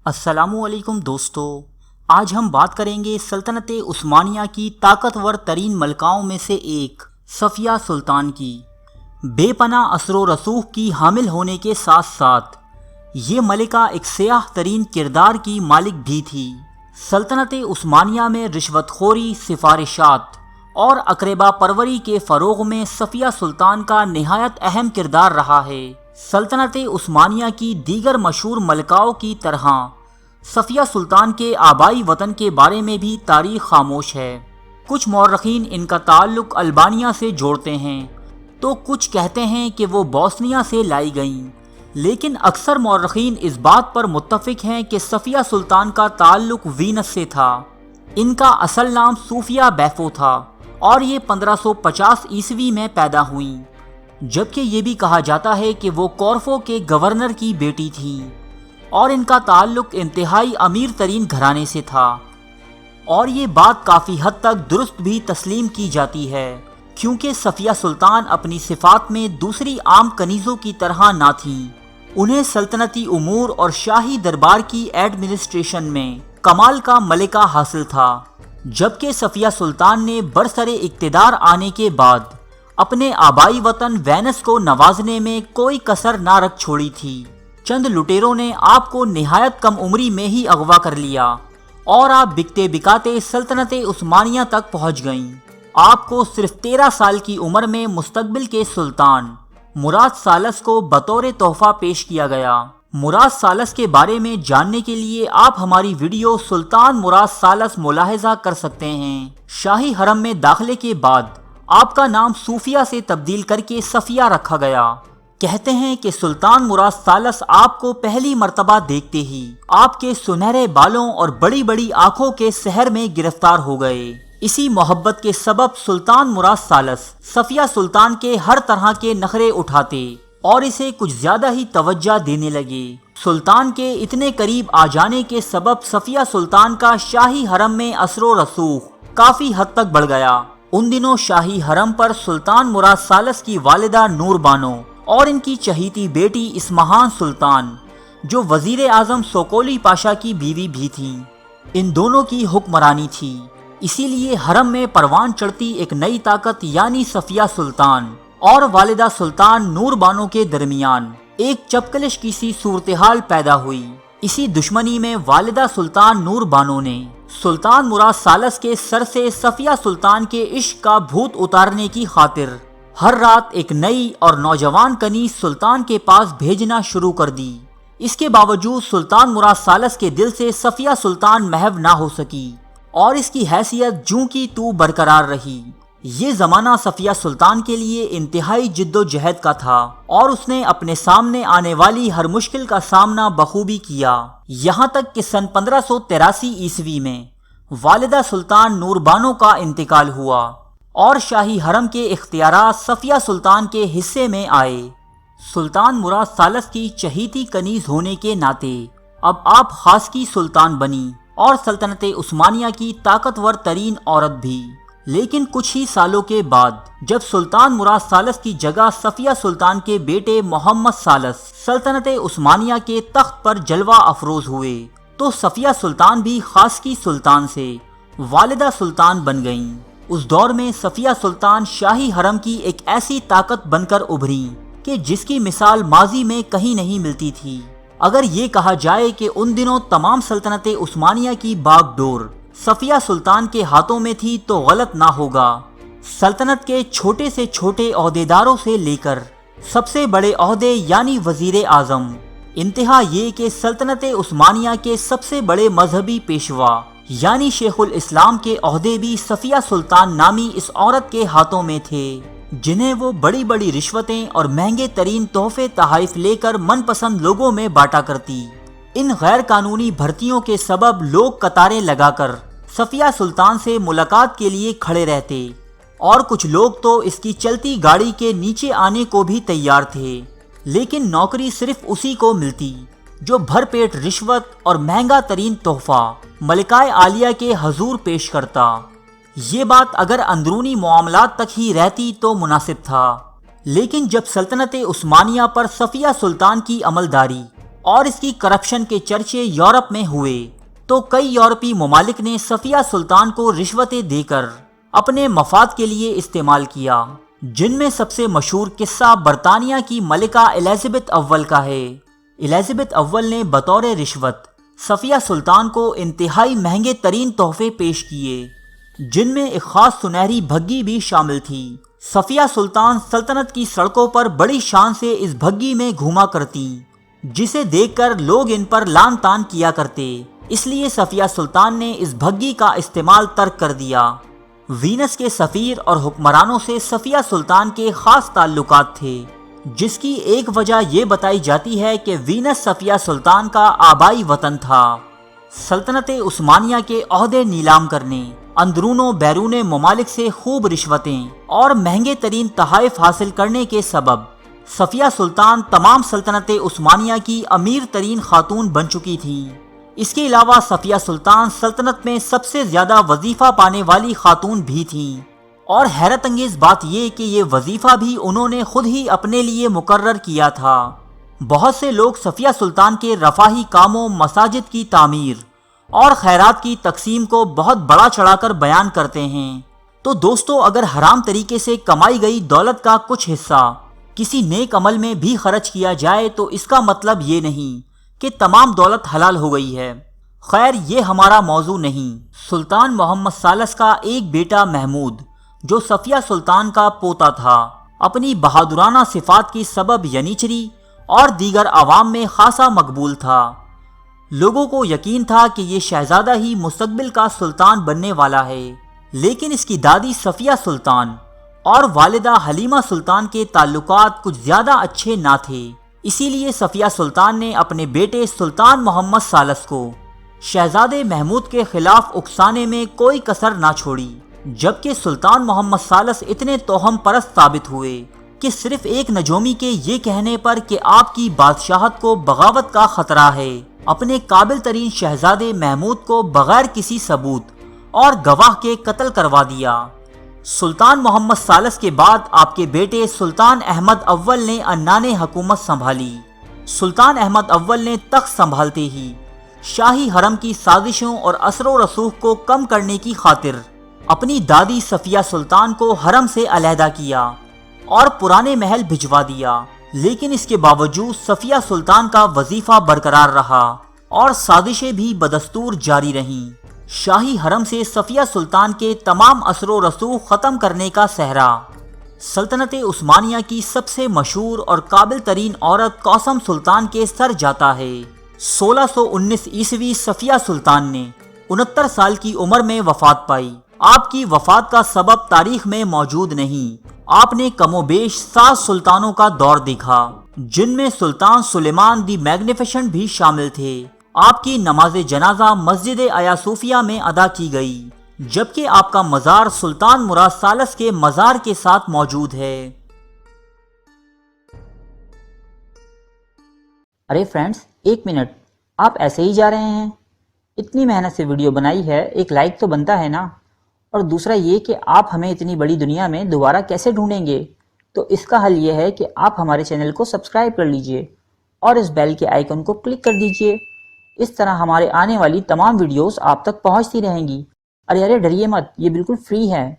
السلام علیکم دوستو، آج ہم بات کریں گے سلطنت عثمانیہ کی طاقتور ترین ملکاؤں میں سے ایک صفیہ سلطان کی۔ بے پناہ اثر و رسوخ کی حامل ہونے کے ساتھ ساتھ یہ ملکہ ایک سیاہ ترین کردار کی مالک بھی تھی۔ سلطنت عثمانیہ میں رشوت خوری، سفارشات اور اقربا پروری کے فروغ میں صفیہ سلطان کا نہایت اہم کردار رہا ہے۔ سلطنت عثمانیہ کی دیگر مشہور ملکاؤں کی طرح صفیہ سلطان کے آبائی وطن کے بارے میں بھی تاریخ خاموش ہے۔ کچھ مورخین ان کا تعلق البانیہ سے جوڑتے ہیں تو کچھ کہتے ہیں کہ وہ بوسنیہ سے لائی گئیں، لیکن اکثر مورخین اس بات پر متفق ہیں کہ صفیہ سلطان کا تعلق وینس سے تھا۔ ان کا اصل نام صوفیہ بیفو تھا اور یہ 1550 عیسوی میں پیدا ہوئیں، جبکہ یہ بھی کہا جاتا ہے کہ وہ کورفو کے گورنر کی بیٹی تھیں اور ان کا تعلق انتہائی امیر ترین گھرانے سے تھا، اور یہ بات کافی حد تک درست بھی تسلیم کی جاتی ہے، کیونکہ صفیہ سلطان اپنی صفات میں دوسری عام کنیزوں کی طرح نہ تھیں۔ انہیں سلطنتی امور اور شاہی دربار کی ایڈمنسٹریشن میں کمال کا ملکہ حاصل تھا، جبکہ صفیہ سلطان نے برسر اقتدار آنے کے بعد اپنے آبائی وطن وینس کو نوازنے میں کوئی کسر نہ رکھ چھوڑی تھی۔ چند لٹیروں نے آپ کو نہایت کم عمری میں ہی اغوا کر لیا اور آپ بکتے بکاتے سلطنت عثمانیہ تک پہنچ گئیں۔ آپ کو صرف 13 سال کی عمر میں مستقبل کے سلطان مراد ثالث کو بطور تحفہ پیش کیا گیا۔ مراد ثالث کے بارے میں جاننے کے لیے آپ ہماری ویڈیو سلطان مراد ثالث ملاحظہ کر سکتے ہیں۔ شاہی حرم میں داخلے کے بعد آپ کا نام صوفیہ سے تبدیل کر کے صفیہ رکھا گیا۔ کہتے ہیں کہ سلطان مراد ثالث آپ کو پہلی مرتبہ دیکھتے ہی آپ کے سنہرے بالوں اور بڑی بڑی آنکھوں کے سحر میں گرفتار ہو گئے۔ اسی محبت کے سبب سلطان مراد ثالث صفیہ سلطان کے ہر طرح کے نخرے اٹھاتے اور اسے کچھ زیادہ ہی توجہ دینے لگے۔ سلطان کے اتنے قریب آ جانے کے سبب صفیہ سلطان کا شاہی حرم میں اثر و رسوخ کافی حد تک بڑھ گیا۔ ان دنوں شاہی حرم پر سلطان مراد ثالث کی والدہ نور بانو اور ان کی چہیتی بیٹی اسمہان سلطان، جو وزیر اعظم سوکولی پاشا کی بیوی بھی تھیں، ان دونوں کی حکمرانی تھی۔ اسی لیے حرم میں پروان چڑھتی ایک نئی طاقت یعنی صفیہ سلطان اور والدہ سلطان نور بانو کے درمیان ایک چپکلش کی سی صورتحال پیدا ہوئی۔ اسی دشمنی میں والدہ سلطان نور بانو نے سلطان مراد ثالث کے سر سے صفیہ سلطان کے عشق کا بھوت اتارنے کی خاطر ہر رات ایک نئی اور نوجوان کنیز سلطان کے پاس بھیجنا شروع کر دی۔ اس کے باوجود سلطان مراد ثالث کے دل سے صفیہ سلطان محو نہ ہو سکی اور اس کی حیثیت جوں کی توں برقرار رہی۔ یہ زمانہ صفیہ سلطان کے لیے انتہائی جد و جہد کا تھا اور اس نے اپنے سامنے آنے والی ہر مشکل کا سامنا بخوبی کیا، یہاں تک کہ سن 1583 عیسوی میں والدہ سلطان نور بانو کا انتقال ہوا اور شاہی حرم کے اختیارات صفیہ سلطان کے حصے میں آئے۔ سلطان مراد ثالث کی چہیتی کنیز ہونے کے ناطے اب آپ خاص کی سلطان بنی اور سلطنت عثمانیہ کی طاقتور ترین عورت بھی۔ لیکن کچھ ہی سالوں کے بعد جب سلطان مراد ثالث کی جگہ صفیہ سلطان کے بیٹے محمد ثالث سلطنت عثمانیہ کے تخت پر جلوہ افروز ہوئے تو صفیہ سلطان بھی خاص کی سلطان سے والدہ سلطان بن گئیں۔ اس دور میں صفیہ سلطان شاہی حرم کی ایک ایسی طاقت بن کر ابھری کہ جس کی مثال ماضی میں کہیں نہیں ملتی تھی۔ اگر یہ کہا جائے کہ ان دنوں تمام سلطنت عثمانیہ کی باغ ڈور صفیہ سلطان کے ہاتھوں میں تھی تو غلط نہ ہوگا۔ سلطنت کے چھوٹے سے چھوٹے عہدیداروں سے لے کر سب سے بڑے عہدے یعنی وزیر اعظم، انتہا یہ کہ سلطنت عثمانیہ کے سب سے بڑے مذہبی پیشوا یعنی شیخ الاسلام کے عہدے بھی صفیہ سلطان نامی اس عورت کے ہاتھوں میں تھے، جنہیں وہ بڑی بڑی رشوتیں اور مہنگے ترین تحفے تحائف لے کر من پسند لوگوں میں بانٹا کرتی۔ ان غیر قانونی بھرتیوں کے سبب لوگ قطاریں لگا کر صفیہ سلطان سے ملاقات کے لیے کھڑے رہتے اور کچھ لوگ تو اس کی چلتی گاڑی کے نیچے آنے کو بھی تیار تھے، لیکن نوکری صرف اسی کو ملتی جو بھر پیٹ رشوت اور مہنگا ترین تحفہ ملکہ عالیہ کے حضور پیش کرتا۔ یہ بات اگر اندرونی معاملات تک ہی رہتی تو مناسب تھا، لیکن جب سلطنت عثمانیہ پر صفیہ سلطان کی عملداری اور اس کی کرپشن کے چرچے یورپ میں ہوئے تو کئی یورپی ممالک نے صفیہ سلطان کو رشوتیں دے کر اپنے مفاد کے لیے استعمال کیا، جن میں سب سے مشہور قصہ برطانیہ کی ملکہ الزبتھ اول کا ہے۔ الزبتھ اول نے بطور رشوت صفیہ سلطان کو انتہائی مہنگے ترین تحفے پیش کیے، جن میں ایک خاص سنہری بھگی بھی شامل تھی۔ صفیہ سلطان سلطنت کی سڑکوں پر بڑی شان سے اس بھگی میں گھوما کرتی، جسے دیکھ کر لوگ ان پر لان تان کیا کرتے، اس لیے صفیہ سلطان نے اس بھگی کا استعمال ترک کر دیا۔ وینس کے سفیر اور حکمرانوں سے صفیہ سلطان کے خاص تعلقات تھے، جس کی ایک وجہ یہ بتائی جاتی ہے کہ وینس صفیہ سلطان کا آبائی وطن تھا۔ سلطنت عثمانیہ کے عہدے نیلام کرنے، اندرون و بیرون ممالک سے خوب رشوتیں اور مہنگے ترین تحائف حاصل کرنے کے سبب صفیہ سلطان تمام سلطنت عثمانیہ کی امیر ترین خاتون بن چکی تھی۔ اس کے علاوہ صفیہ سلطان سلطنت میں سب سے زیادہ وظیفہ پانے والی خاتون بھی تھیں، اور حیرت انگیز بات یہ کہ یہ وظیفہ بھی انہوں نے خود ہی اپنے لیے مقرر کیا تھا۔ بہت سے لوگ صفیہ سلطان کے رفاہی کاموں، مساجد کی تعمیر اور خیرات کی تقسیم کو بہت بڑا چڑھا کر بیان کرتے ہیں۔ تو دوستو، اگر حرام طریقے سے کمائی گئی دولت کا کچھ حصہ کسی نیک عمل میں بھی خرچ کیا جائے تو اس کا مطلب یہ نہیں کہ تمام دولت حلال ہو گئی ہے۔ خیر، یہ ہمارا موضوع نہیں۔ سلطان محمد ثالث کا ایک بیٹا محمود، جو صفیہ سلطان کا پوتا تھا، اپنی بہادرانہ صفات کی سبب ینیچری اور دیگر عوام میں خاصا مقبول تھا۔ لوگوں کو یقین تھا کہ یہ شہزادہ ہی مستقبل کا سلطان بننے والا ہے، لیکن اس کی دادی صفیہ سلطان اور والدہ حلیمہ سلطان کے تعلقات کچھ زیادہ اچھے نہ تھے۔ اسی لیے صفیہ سلطان نے اپنے بیٹے سلطان محمد ثالث کو شہزادے محمود کے خلاف اکسانے میں کوئی کسر نہ چھوڑی، جبکہ سلطان محمد ثالث اتنے توہم پرست ثابت ہوئے کہ صرف ایک نجومی کے یہ کہنے پر کہ آپ کی بادشاہت کو بغاوت کا خطرہ ہے، اپنے قابل ترین شہزادے محمود کو بغیر کسی ثبوت اور گواہ کے قتل کروا دیا۔ سلطان محمد ثالث کے بعد آپ کے بیٹے سلطان احمد اول نے عنان حکومت سنبھالی۔ سلطان احمد اول نے تخت سنبھالتے ہی شاہی حرم کی سازشوں اور اثر و رسوخ کو کم کرنے کی خاطر اپنی دادی صفیہ سلطان کو حرم سے علیحدہ کیا اور پرانے محل بھجوا دیا، لیکن اس کے باوجود صفیہ سلطان کا وظیفہ برقرار رہا اور سازشیں بھی بدستور جاری رہیں۔ شاہی حرم سے صفیہ سلطان کے تمام اثر و رسوخ ختم کرنے کا سہرا سلطنت عثمانیہ کی سب سے مشہور اور قابل ترین عورت قاسم سلطان کے سر جاتا ہے۔ 1619 عیسوی صفیہ سلطان نے 69 سال کی عمر میں وفات پائی۔ آپ کی وفات کا سبب تاریخ میں موجود نہیں۔ آپ نے کم و بیش 7 سلطانوں کا دور دیکھا، جن میں سلطان سلیمان دی میگنیفیسنٹ بھی شامل تھے۔ آپ کی نماز جنازہ مسجد آیا صوفیہ میں ادا کی گئی، جبکہ آپ کا مزار سلطان مراد ثالث کے مزار کے ساتھ موجود ہے۔ ارے فرینڈز، ایک منٹ، آپ ایسے ہی جا رہے ہیں؟ اتنی محنت سے ویڈیو بنائی ہے، ایک لائک تو بنتا ہے نا؟ اور دوسرا یہ کہ آپ ہمیں اتنی بڑی دنیا میں دوبارہ کیسے ڈھونڈیں گے؟ تو اس کا حل یہ ہے کہ آپ ہمارے چینل کو سبسکرائب کر لیجئے اور اس بیل کے آئیکن کو کلک کر دیجئے۔ اس طرح ہمارے آنے والی تمام ویڈیوز آپ تک پہنچتی رہیں گی۔ ارے ڈریے مت، یہ بالکل فری ہے۔